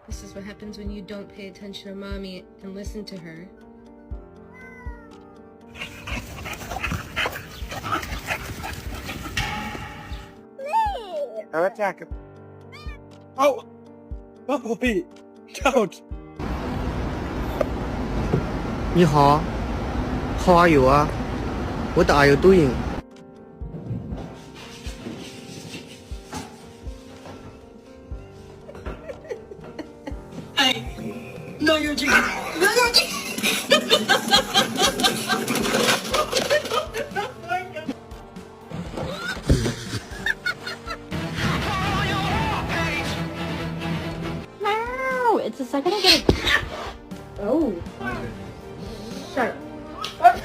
This is what happens when you don't pay attention to mommy and listen to her. Have a jacket. Oh! Bumblebee! Don't! 你好 How are you? What are you doing? Hey, no, you're joking. No, you're joking.